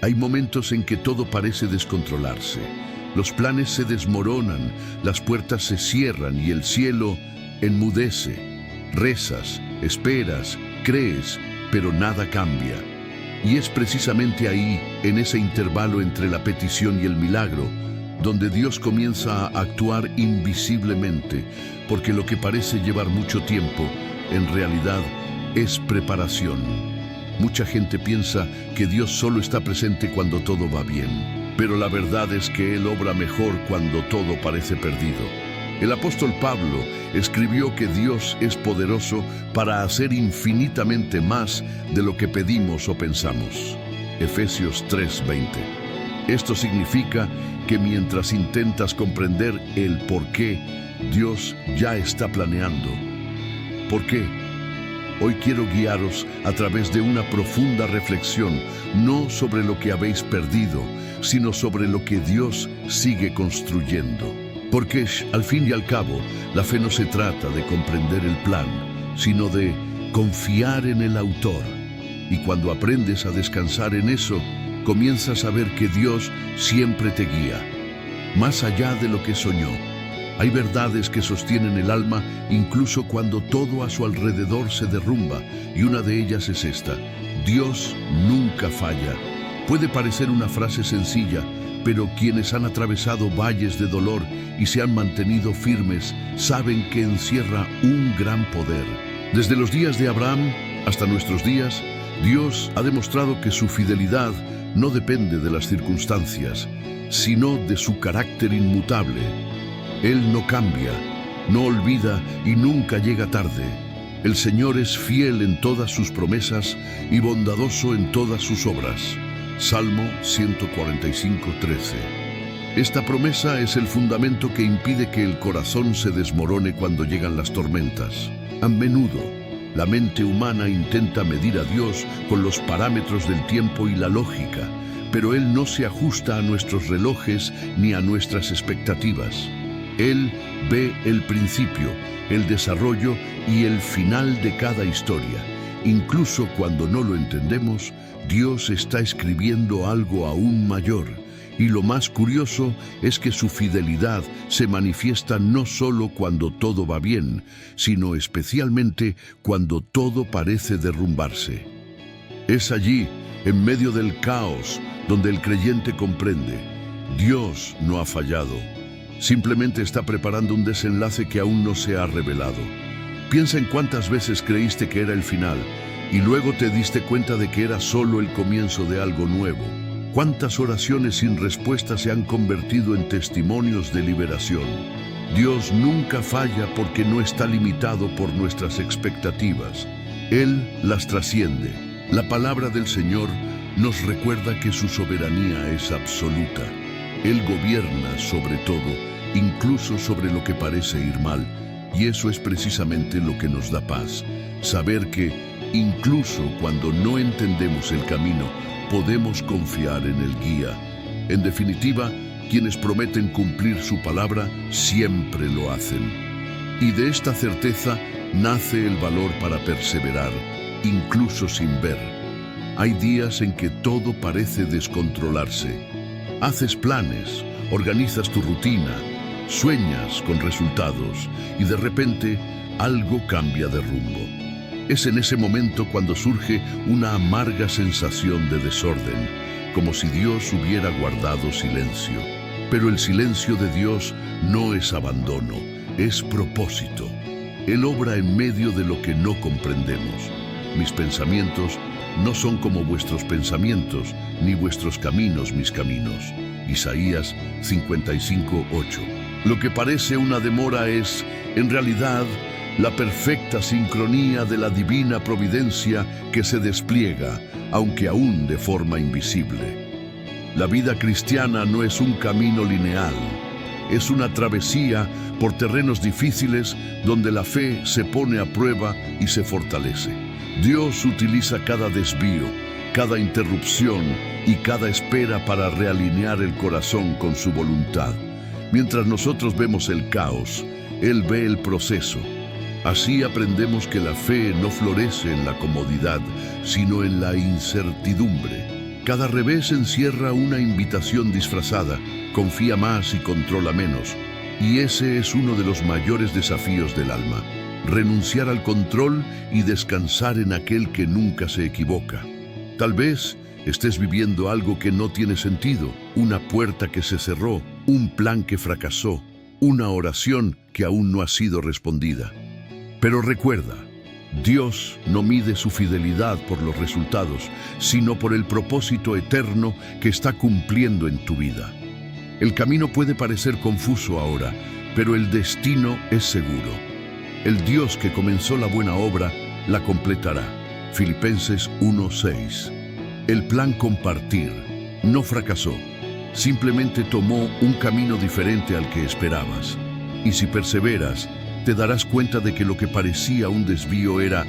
Hay momentos en que todo parece descontrolarse. Los planes se desmoronan, las puertas se cierran y el cielo enmudece. Rezas, esperas, crees, pero nada cambia. Y es precisamente ahí, en ese intervalo entre la petición y el milagro, donde Dios comienza a actuar invisiblemente, porque lo que parece llevar mucho tiempo, en realidad, es preparación. Mucha gente piensa que Dios solo está presente cuando todo va bien, pero la verdad es que Él obra mejor cuando todo parece perdido. El apóstol Pablo escribió que Dios es poderoso para hacer infinitamente más de lo que pedimos o pensamos. Efesios 3:20. Esto significa que mientras intentas comprender el por qué, Dios ya está planeando. ¿Por qué? Hoy quiero guiaros a través de una profunda reflexión, no sobre lo que habéis perdido, sino sobre lo que Dios sigue construyendo. Porque, al fin y al cabo, la fe no se trata de comprender el plan, sino de confiar en el autor. Y cuando aprendes a descansar en eso, comienzas a ver que Dios siempre te guía. Más allá de lo que soñó, hay verdades que sostienen el alma incluso cuando todo a su alrededor se derrumba, y una de ellas es esta: Dios nunca falla. Puede parecer una frase sencilla, pero quienes han atravesado valles de dolor y se han mantenido firmes saben que encierra un gran poder. Desde los días de Abraham hasta nuestros días, Dios ha demostrado que su fidelidad no depende de las circunstancias, sino de su carácter inmutable. Él no cambia, no olvida y nunca llega tarde. El Señor es fiel en todas sus promesas y bondadoso en todas sus obras. Salmo 145:13. Esta promesa es el fundamento que impide que el corazón se desmorone cuando llegan las tormentas. A menudo, la mente humana intenta medir a Dios con los parámetros del tiempo y la lógica, pero Él no se ajusta a nuestros relojes ni a nuestras expectativas. Él ve el principio, el desarrollo y el final de cada historia. Incluso cuando no lo entendemos, Dios está escribiendo algo aún mayor. Y lo más curioso es que su fidelidad se manifiesta no solo cuando todo va bien, sino especialmente cuando todo parece derrumbarse. Es allí, en medio del caos, donde el creyente comprende: Dios no ha fallado. Simplemente está preparando un desenlace que aún no se ha revelado. Piensa en cuántas veces creíste que era el final y luego te diste cuenta de que era solo el comienzo de algo nuevo. Cuántas oraciones sin respuesta se han convertido en testimonios de liberación. Dios nunca falla porque no está limitado por nuestras expectativas. Él las trasciende. La palabra del Señor nos recuerda que su soberanía es absoluta. Él gobierna sobre todo, incluso sobre lo que parece ir mal, y eso es precisamente lo que nos da paz. Saber que, incluso cuando no entendemos el camino, podemos confiar en el guía. En definitiva, quienes prometen cumplir su palabra siempre lo hacen. Y de esta certeza nace el valor para perseverar, incluso sin ver. Hay días en que todo parece descontrolarse. Haces planes, organizas tu rutina, sueñas con resultados y de repente algo cambia de rumbo. Es en ese momento cuando surge una amarga sensación de desorden, como si Dios hubiera guardado silencio. Pero el silencio de Dios no es abandono, es propósito. Él obra en medio de lo que no comprendemos. Mis pensamientos no son como vuestros pensamientos, ni vuestros caminos mis caminos. Isaías 55:8. Lo que parece una demora es, en realidad, la perfecta sincronía de la divina providencia que se despliega, aunque aún de forma invisible. La vida cristiana no es un camino lineal, es una travesía por terrenos difíciles donde la fe se pone a prueba y se fortalece. Dios utiliza cada desvío, cada interrupción y cada espera para realinear el corazón con su voluntad. Mientras nosotros vemos el caos, Él ve el proceso. Así aprendemos que la fe no florece en la comodidad, sino en la incertidumbre. Cada revés encierra una invitación disfrazada: confía más y controla menos. Y ese es uno de los mayores desafíos del alma: renunciar al control y descansar en aquel que nunca se equivoca. Tal vez estés viviendo algo que no tiene sentido, una puerta que se cerró, un plan que fracasó, una oración que aún no ha sido respondida. Pero recuerda, Dios no mide su fidelidad por los resultados, sino por el propósito eterno que está cumpliendo en tu vida. El camino puede parecer confuso ahora, pero el destino es seguro. El Dios que comenzó la buena obra la completará. Filipenses 1:6. El plan compartir no fracasó, simplemente tomó un camino diferente al que esperabas. Y si perseveras, te darás cuenta de que lo que parecía un desvío era,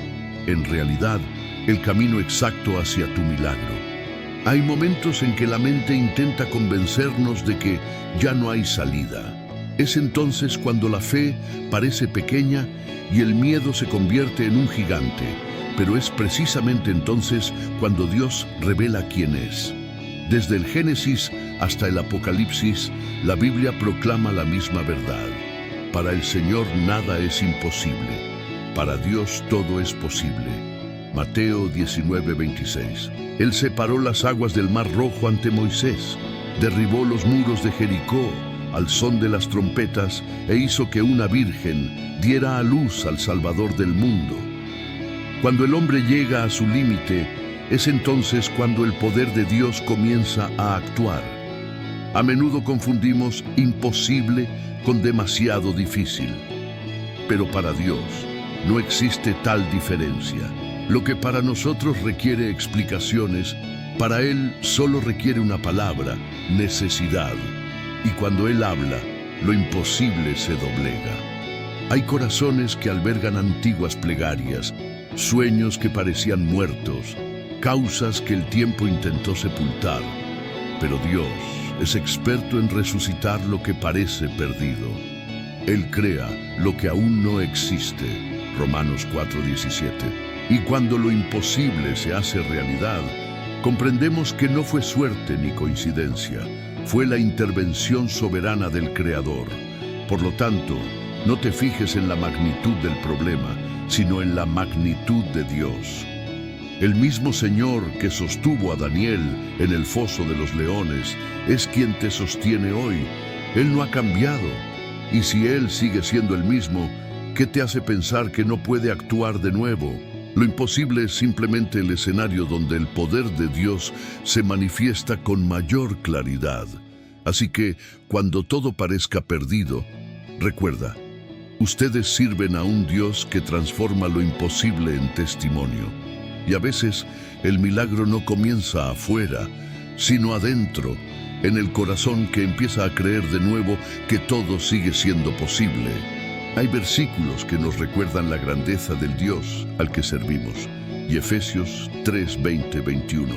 en realidad, el camino exacto hacia tu milagro. Hay momentos en que la mente intenta convencernos de que ya no hay salida. Es entonces cuando la fe parece pequeña y el miedo se convierte en un gigante, pero es precisamente entonces cuando Dios revela quién es. Desde el Génesis hasta el Apocalipsis, la Biblia proclama la misma verdad. Para el Señor nada es imposible. Para Dios todo es posible. Mateo 19:26. Él separó las aguas del Mar Rojo ante Moisés, derribó los muros de Jericó al son de las trompetas e hizo que una virgen diera a luz al Salvador del mundo. Cuando el hombre llega a su límite, es entonces cuando el poder de Dios comienza a actuar. A menudo confundimos imposible con demasiado difícil. Pero para Dios no existe tal diferencia. Lo que para nosotros requiere explicaciones, para Él solo requiere una palabra: necesidad. Y cuando Él habla, lo imposible se doblega. Hay corazones que albergan antiguas plegarias, sueños que parecían muertos, causas que el tiempo intentó sepultar. Pero Dios es experto en resucitar lo que parece perdido. Él crea lo que aún no existe. Romanos 4:17. Y cuando lo imposible se hace realidad, comprendemos que no fue suerte ni coincidencia, fue la intervención soberana del Creador. Por lo tanto, no te fijes en la magnitud del problema, sino en la magnitud de Dios. El mismo Señor que sostuvo a Daniel en el foso de los leones es quien te sostiene hoy. Él no ha cambiado. Y si Él sigue siendo el mismo, ¿qué te hace pensar que no puede actuar de nuevo? Lo imposible es simplemente el escenario donde el poder de Dios se manifiesta con mayor claridad. Así que, cuando todo parezca perdido, recuerda, ustedes sirven a un Dios que transforma lo imposible en testimonio. Y a veces el milagro no comienza afuera, sino adentro, en el corazón que empieza a creer de nuevo que todo sigue siendo posible. Hay versículos que nos recuerdan la grandeza del Dios al que servimos, y Efesios 3:20-21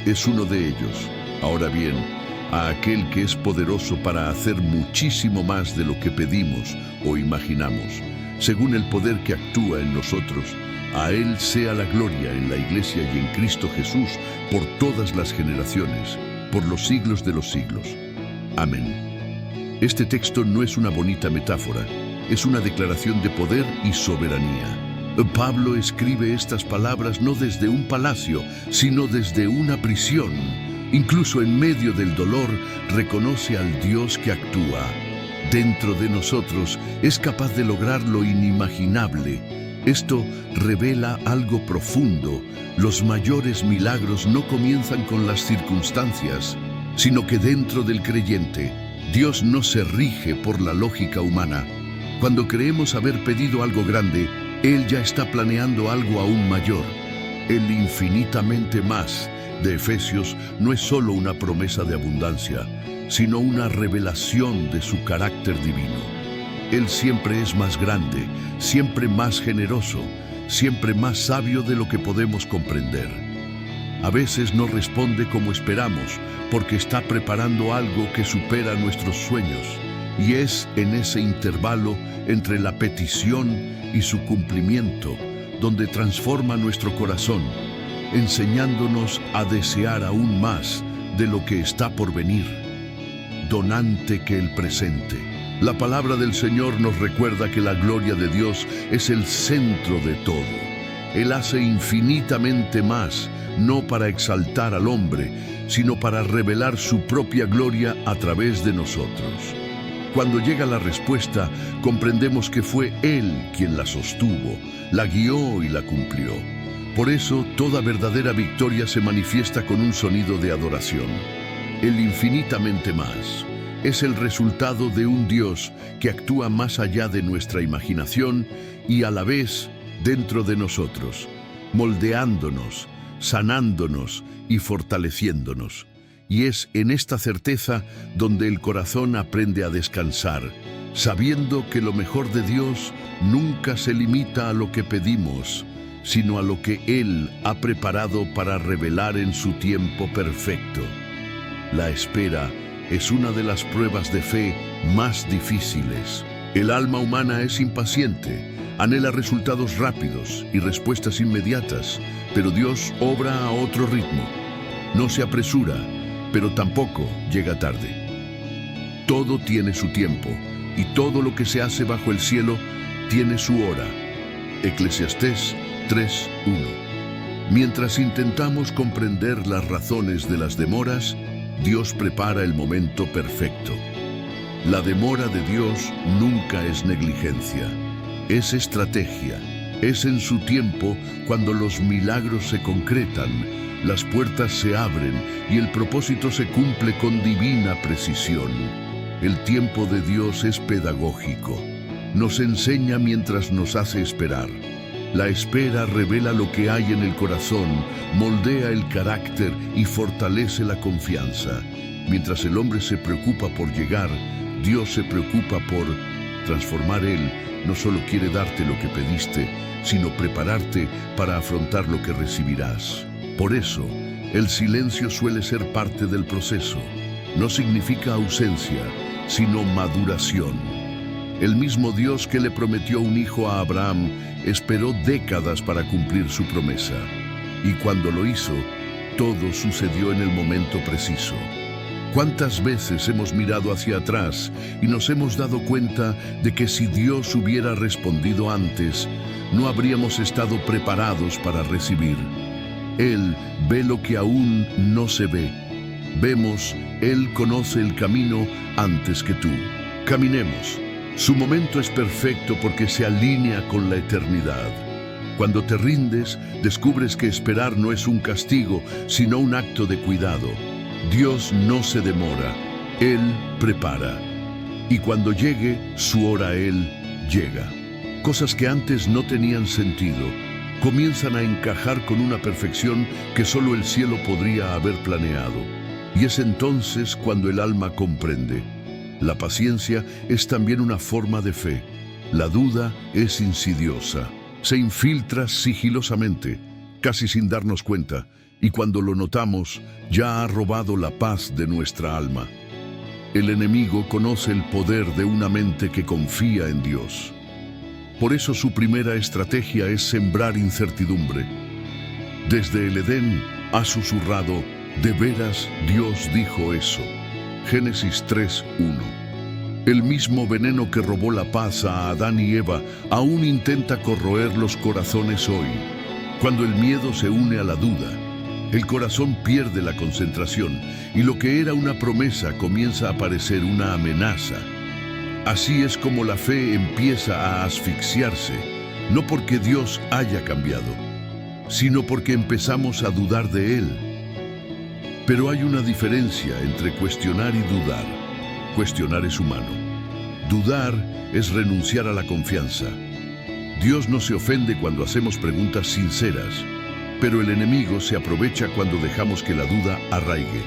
es uno de ellos. Ahora bien, a aquel que es poderoso para hacer muchísimo más de lo que pedimos o imaginamos, según el poder que actúa en nosotros, a Él sea la gloria en la Iglesia y en Cristo Jesús por todas las generaciones, por los siglos de los siglos. Amén. Este texto no es una bonita metáfora, es una declaración de poder y soberanía. Pablo escribe estas palabras no desde un palacio, sino desde una prisión. Incluso en medio del dolor, reconoce al Dios que actúa. Dentro de nosotros es capaz de lograr lo inimaginable. Esto revela algo profundo. Los mayores milagros no comienzan con las circunstancias, sino que dentro del creyente, Dios no se rige por la lógica humana. Cuando creemos haber pedido algo grande, Él ya está planeando algo aún mayor. El infinitamente más de Efesios no es solo una promesa de abundancia, sino una revelación de su carácter divino. Él siempre es más grande, siempre más generoso, siempre más sabio de lo que podemos comprender. A veces no responde como esperamos, porque está preparando algo que supera nuestros sueños, y es en ese intervalo entre la petición y su cumplimiento donde transforma nuestro corazón. enseñándonos a desear aún más de lo que está por venir, donante que el presente. La palabra del Señor nos recuerda que la gloria de Dios es el centro de todo. Él hace infinitamente más, no para exaltar al hombre, sino para revelar su propia gloria a través de nosotros. Cuando llega la respuesta, comprendemos que fue Él quien la sostuvo, la guió y la cumplió. Por eso, toda verdadera victoria se manifiesta con un sonido de adoración. El infinitamente más es el resultado de un Dios que actúa más allá de nuestra imaginación y a la vez dentro de nosotros, moldeándonos, sanándonos y fortaleciéndonos. Y es en esta certeza donde el corazón aprende a descansar, sabiendo que lo mejor de Dios nunca se limita a lo que pedimos, sino a lo que Él ha preparado para revelar en su tiempo perfecto. La espera es una de las pruebas de fe más difíciles. El alma humana es impaciente, anhela resultados rápidos y respuestas inmediatas, pero Dios obra a otro ritmo. No se apresura, pero tampoco llega tarde. Todo tiene su tiempo, y todo lo que se hace bajo el cielo tiene su hora. Eclesiastés 3:1. Mientras intentamos comprender las razones de las demoras, Dios prepara el momento perfecto. La demora de Dios nunca es negligencia, es estrategia. Es en su tiempo cuando los milagros se concretan, las puertas se abren y el propósito se cumple con divina precisión. El tiempo de Dios es pedagógico. Nos enseña mientras nos hace esperar. La espera revela lo que hay en el corazón, moldea el carácter y fortalece la confianza. Mientras el hombre se preocupa por llegar, Dios se preocupa por transformar. Él no solo quiere darte lo que pediste, sino prepararte para afrontar lo que recibirás. Por eso, el silencio suele ser parte del proceso. No significa ausencia, sino maduración. El mismo Dios que le prometió un hijo a Abraham esperó décadas para cumplir su promesa. Y cuando lo hizo, todo sucedió en el momento preciso. ¿Cuántas veces hemos mirado hacia atrás y nos hemos dado cuenta de que si Dios hubiera respondido antes, no habríamos estado preparados para recibir? Él ve lo que aún no se ve. Vemos, Él conoce el camino antes que tú. Caminemos. Su momento es perfecto porque se alinea con la eternidad. Cuando te rindes, descubres que esperar no es un castigo, sino un acto de cuidado. Dios no se demora, Él prepara. Y cuando llegue su hora, Él llega. Cosas que antes no tenían sentido comienzan a encajar con una perfección que solo el cielo podría haber planeado. Y es entonces cuando el alma comprende. La paciencia es también una forma de fe. La duda es insidiosa. Se infiltra sigilosamente, casi sin darnos cuenta, y cuando lo notamos, ya ha robado la paz de nuestra alma. El enemigo conoce el poder de una mente que confía en Dios. Por eso su primera estrategia es sembrar incertidumbre. Desde el Edén ha susurrado, ¿de veras Dios dijo eso? Génesis 3:1. El mismo veneno que robó la paz a Adán y Eva aún intenta corroer los corazones hoy. Cuando el miedo se une a la duda, el corazón pierde la concentración y lo que era una promesa comienza a parecer una amenaza. Así es como la fe empieza a asfixiarse, no porque Dios haya cambiado, sino porque empezamos a dudar de Él. Pero hay una diferencia entre cuestionar y dudar. Cuestionar es humano. Dudar es renunciar a la confianza. Dios no se ofende cuando hacemos preguntas sinceras, pero el enemigo se aprovecha cuando dejamos que la duda arraigue.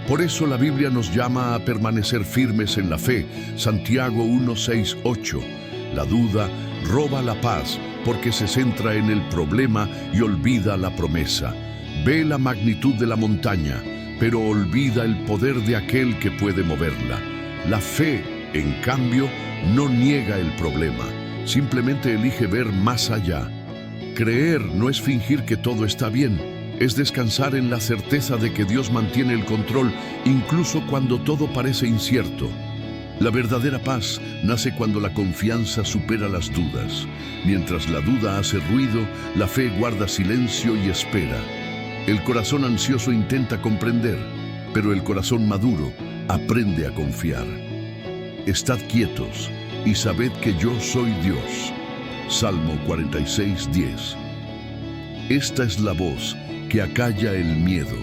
Por eso la Biblia nos llama a permanecer firmes en la fe. Santiago 1:6-8. La duda roba la paz porque se centra en el problema y olvida la promesa. Ve la magnitud de la montaña, pero olvida el poder de aquel que puede moverla. La fe, en cambio, no niega el problema, simplemente elige ver más allá. Creer no es fingir que todo está bien, Es descansar en la certeza de que Dios mantiene el control incluso cuando todo parece incierto. La verdadera paz nace cuando la confianza supera las dudas. Mientras la duda hace ruido, la fe guarda silencio y espera. El corazón ansioso intenta comprender, pero el corazón maduro aprende a confiar. Estad quietos y sabed que yo soy Dios. Salmo 46:10. Esta es la voz que acalla el miedo,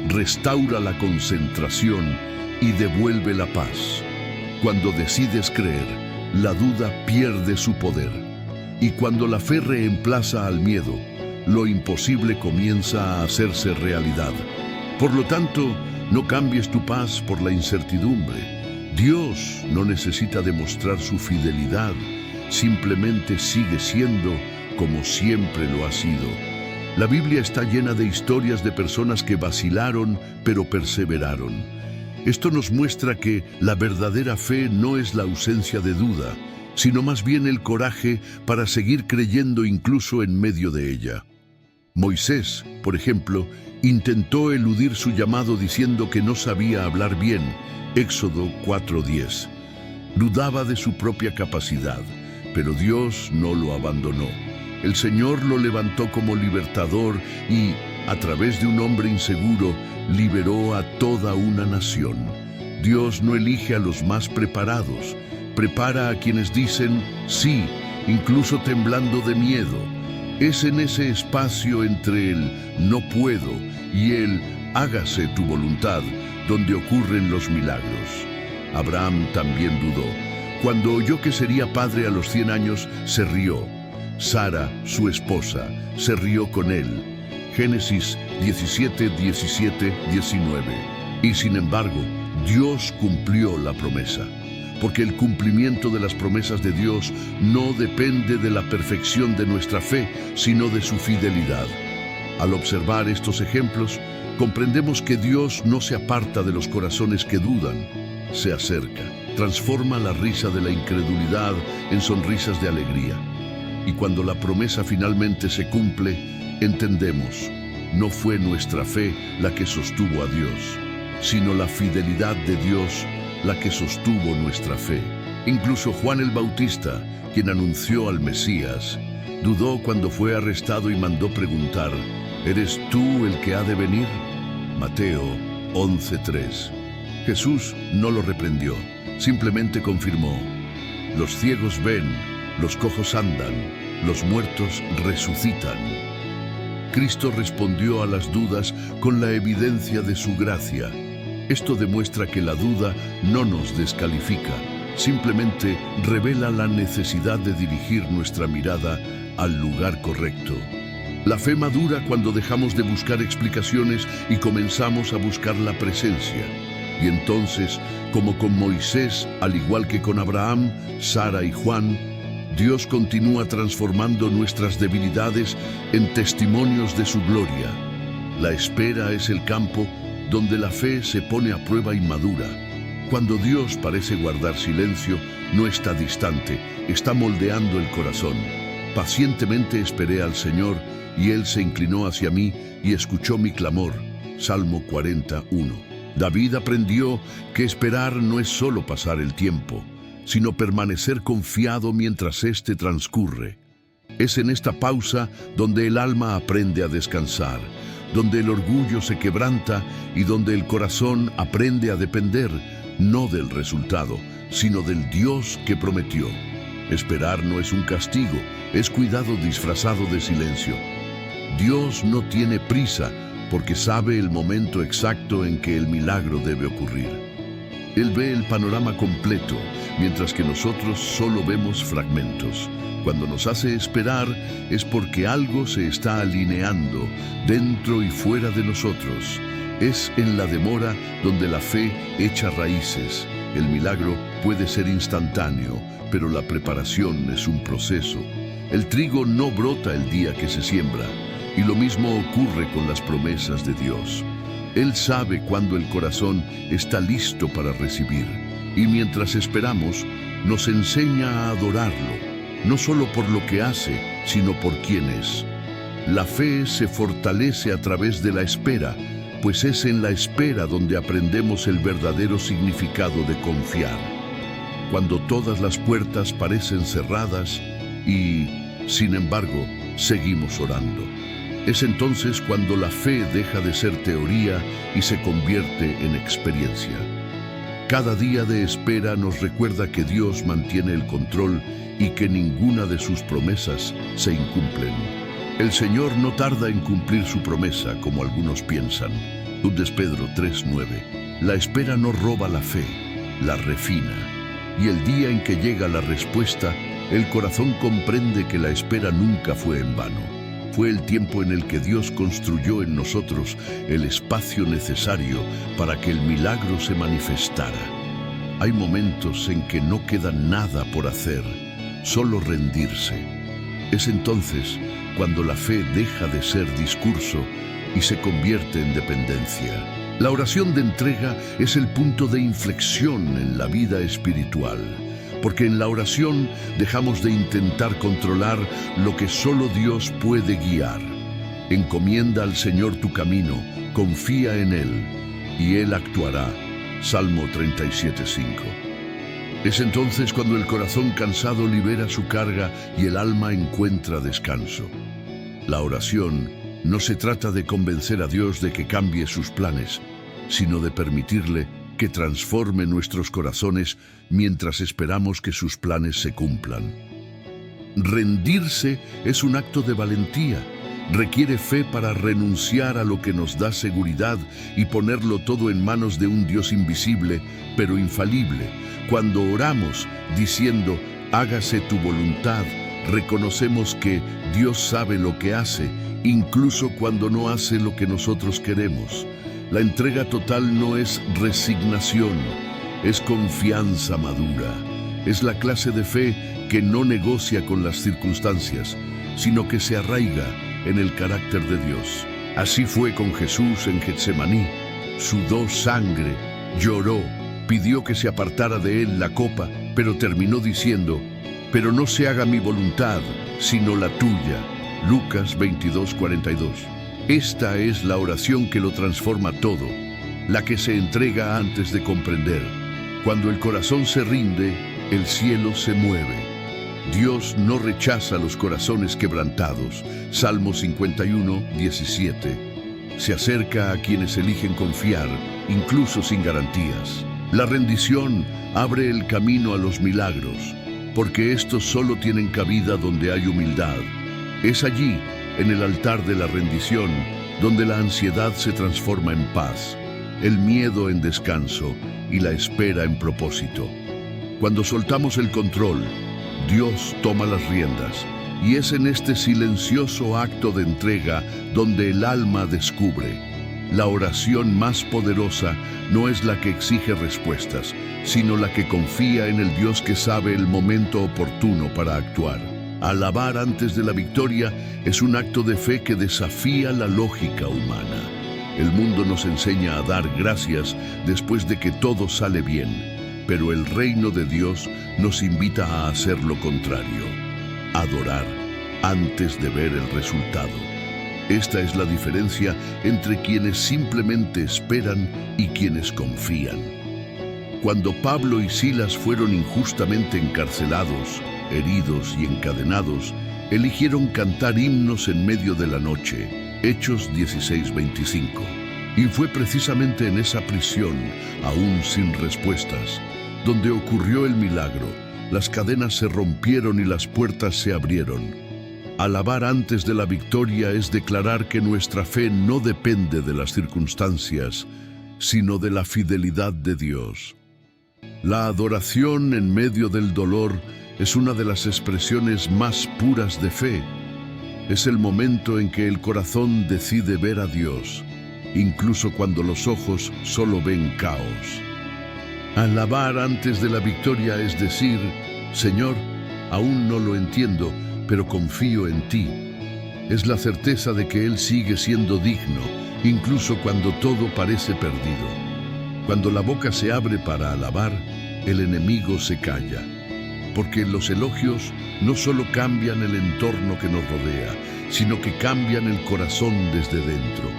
restaura la concentración y devuelve la paz. Cuando decides creer, la duda pierde su poder. Y cuando la fe reemplaza al miedo, lo imposible comienza a hacerse realidad. Por lo tanto, no cambies tu paz por la incertidumbre. Dios no necesita demostrar su fidelidad, simplemente sigue siendo como siempre lo ha sido. La Biblia está llena de historias de personas que vacilaron, pero perseveraron. Esto nos muestra que la verdadera fe no es la ausencia de duda, sino más bien el coraje para seguir creyendo incluso en medio de ella. Moisés, por ejemplo, intentó eludir su llamado diciendo que no sabía hablar bien, Éxodo 4:10. Dudaba de su propia capacidad, pero Dios no lo abandonó. El Señor lo levantó como libertador y, a través de un hombre inseguro, liberó a toda una nación. Dios no elige a los más preparados, prepara a quienes dicen sí, incluso temblando de miedo. Es en ese espacio entre el no puedo y el hágase tu voluntad donde ocurren los milagros. Abraham también dudó. Cuando oyó que sería padre a los 100 años, se rió. Sara, su esposa, se rió con él. Génesis 17, 17, 19. Y sin embargo, Dios cumplió la promesa. Porque el cumplimiento de las promesas de Dios no depende de la perfección de nuestra fe, sino de su fidelidad. Al observar estos ejemplos, comprendemos que Dios no se aparta de los corazones que dudan, se acerca, transforma la risa de la incredulidad en sonrisas de alegría. Y cuando la promesa finalmente se cumple, entendemos, no fue nuestra fe la que sostuvo a Dios, sino la fidelidad de Dios la que sostuvo nuestra fe. Incluso Juan el Bautista, quien anunció al Mesías, dudó cuando fue arrestado y mandó preguntar, ¿eres tú el que ha de venir? Mateo 11:3. Jesús no lo reprendió, simplemente confirmó, los ciegos ven, los cojos andan, los muertos resucitan. Cristo respondió a las dudas con la evidencia de su gracia. Esto demuestra que la duda no nos descalifica, simplemente revela la necesidad de dirigir nuestra mirada al lugar correcto. La fe madura cuando dejamos de buscar explicaciones y comenzamos a buscar la presencia. Y entonces, como con Moisés, al igual que con Abraham, Sara y Juan, Dios continúa transformando nuestras debilidades en testimonios de su gloria. La espera es el campo donde la fe se pone a prueba y madura. Cuando Dios parece guardar silencio, no está distante, está moldeando el corazón. Pacientemente esperé al Señor, y Él se inclinó hacia mí y escuchó mi clamor. Salmo 41. David aprendió que esperar no es solo pasar el tiempo, sino permanecer confiado mientras éste transcurre. Es en esta pausa donde el alma aprende a descansar, donde el orgullo se quebranta y donde el corazón aprende a depender, no del resultado, sino del Dios que prometió. Esperar no es un castigo, es cuidado disfrazado de silencio. Dios no tiene prisa porque sabe el momento exacto en que el milagro debe ocurrir. Él ve el panorama completo, mientras que nosotros solo vemos fragmentos. Cuando nos hace esperar es porque algo se está alineando dentro y fuera de nosotros. Es en la demora donde la fe echa raíces. El milagro puede ser instantáneo, pero la preparación es un proceso. El trigo no brota el día que se siembra, y lo mismo ocurre con las promesas de Dios. Él sabe cuándo el corazón está listo para recibir, y mientras esperamos, nos enseña a adorarlo, no solo por lo que hace, sino por quién es. La fe se fortalece a través de la espera, pues es en la espera donde aprendemos el verdadero significado de confiar. Cuando todas las puertas parecen cerradas y, sin embargo, seguimos orando. Es entonces cuando la fe deja de ser teoría y se convierte en experiencia. Cada día de espera nos recuerda que Dios mantiene el control y que ninguna de sus promesas se incumplen. El Señor no tarda en cumplir su promesa, como algunos piensan. 2 Pedro 3:9. La espera no roba la fe, la refina. Y el día en que llega la respuesta, el corazón comprende que la espera nunca fue en vano. Fue el tiempo en el que Dios construyó en nosotros el espacio necesario para que el milagro se manifestara. Hay momentos en que no queda nada por hacer, solo rendirse. Es entonces cuando la fe deja de ser discurso y se convierte en dependencia. La oración de entrega es el punto de inflexión en la vida espiritual, porque en la oración dejamos de intentar controlar lo que solo Dios puede guiar. Encomienda al Señor tu camino, confía en Él, y Él actuará. Salmo 37:5. Es entonces cuando el corazón cansado libera su carga y el alma encuentra descanso. La oración no se trata de convencer a Dios de que cambie sus planes, sino de permitirle que transforme nuestros corazones mientras esperamos que sus planes se cumplan. Rendirse es un acto de valentía. Requiere fe para renunciar a lo que nos da seguridad y ponerlo todo en manos de un Dios invisible, pero infalible. Cuando oramos diciendo, hágase tu voluntad, reconocemos que Dios sabe lo que hace, incluso cuando no hace lo que nosotros queremos. La entrega total no es resignación, es confianza madura. Es la clase de fe que no negocia con las circunstancias, sino que se arraiga en el carácter de Dios. Así fue con Jesús en Getsemaní. Sudó sangre, lloró, pidió que se apartara de él la copa, pero terminó diciendo, pero no se haga mi voluntad, sino la tuya. Lucas 22:42. Esta es la oración que lo transforma todo, la que se entrega antes de comprender. Cuando el corazón se rinde, el cielo se mueve. Dios no rechaza los corazones quebrantados. Salmo 51:17. Se acerca a quienes eligen confiar, incluso sin garantías. La rendición abre el camino a los milagros, porque estos solo tienen cabida donde hay humildad. Es allí, en el altar de la rendición, donde la ansiedad se transforma en paz, el miedo en descanso y la espera en propósito. Cuando soltamos el control, Dios toma las riendas, y es en este silencioso acto de entrega donde el alma descubre. La oración más poderosa no es la que exige respuestas, sino la que confía en el Dios que sabe el momento oportuno para actuar. Alabar antes de la victoria es un acto de fe que desafía la lógica humana. El mundo nos enseña a dar gracias después de que todo sale bien, pero el reino de Dios nos invita a hacer lo contrario, adorar antes de ver el resultado. Esta es la diferencia entre quienes simplemente esperan y quienes confían. Cuando Pablo y Silas fueron injustamente encarcelados, heridos y encadenados, eligieron cantar himnos en medio de la noche. Hechos 16:25. Y fue precisamente en esa prisión, aún sin respuestas, donde ocurrió el milagro. Las cadenas se rompieron y las puertas se abrieron. Alabar antes de la victoria es declarar que nuestra fe no depende de las circunstancias, sino de la fidelidad de Dios. La adoración en medio del dolor es una de las expresiones más puras de fe. Es el momento en que el corazón decide ver a Dios, incluso cuando los ojos solo ven caos. Alabar antes de la victoria es decir, Señor, aún no lo entiendo, pero confío en ti. Es la certeza de que Él sigue siendo digno, incluso cuando todo parece perdido. Cuando la boca se abre para alabar, el enemigo se calla. porque los elogios no solo cambian el entorno que nos rodea, sino que cambian el corazón desde dentro.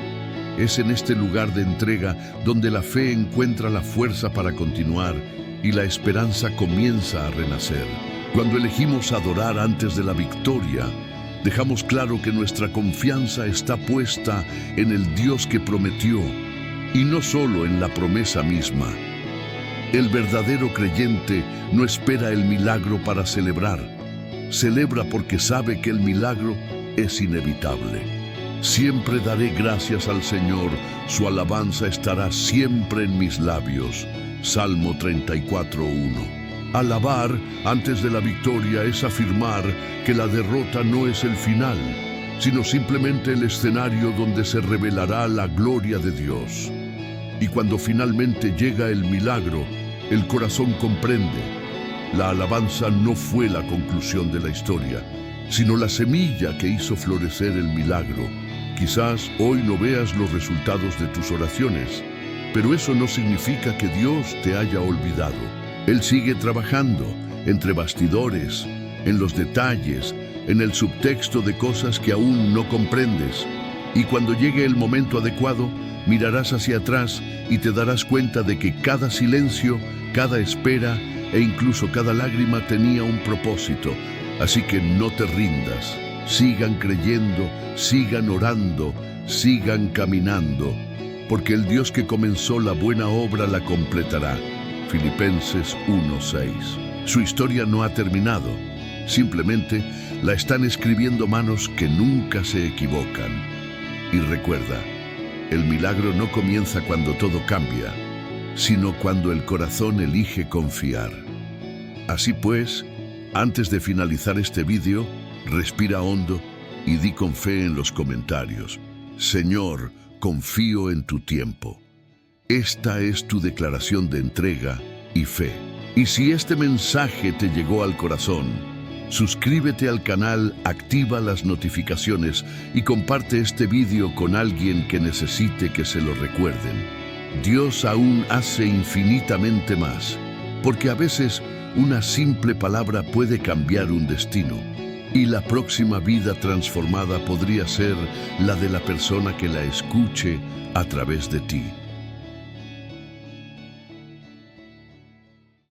Es en este lugar de entrega donde la fe encuentra la fuerza para continuar y la esperanza comienza a renacer. Cuando elegimos adorar antes de la victoria, dejamos claro que nuestra confianza está puesta en el Dios que prometió y no solo en la promesa misma. El verdadero creyente no espera el milagro para celebrar. Celebra porque sabe que el milagro es inevitable. Siempre daré gracias al Señor, su alabanza estará siempre en mis labios. Salmo 34:1. Alabar antes de la victoria es afirmar que la derrota no es el final, sino simplemente el escenario donde se revelará la gloria de Dios. Y cuando finalmente llega el milagro, el corazón comprende. La alabanza no fue la conclusión de la historia, sino la semilla que hizo florecer el milagro. Quizás hoy no veas los resultados de tus oraciones, pero eso no significa que Dios te haya olvidado. Él sigue trabajando entre bastidores, en los detalles, en el subtexto de cosas que aún no comprendes. Y cuando llegue el momento adecuado, mirarás hacia atrás y te darás cuenta de que cada silencio, cada espera e incluso cada lágrima tenía un propósito. Así que no te rindas. Sigan creyendo, sigan orando, sigan caminando, porque el Dios que comenzó la buena obra la completará. Filipenses 1:6. Su historia no ha terminado, simplemente la están escribiendo manos que nunca se equivocan. Y recuerda, el milagro no comienza cuando todo cambia, sino cuando el corazón elige confiar. Así pues, antes de finalizar este vídeo, respira hondo y di con fe en los comentarios: Señor, confío en tu tiempo. Esta es tu declaración de entrega y fe. Y si este mensaje te llegó al corazón, suscríbete al canal, activa las notificaciones y comparte este vídeo con alguien que necesite que se lo recuerden. Dios aún hace infinitamente más, porque a veces una simple palabra puede cambiar un destino. Y la próxima vida transformada podría ser la de la persona que la escuche a través de ti.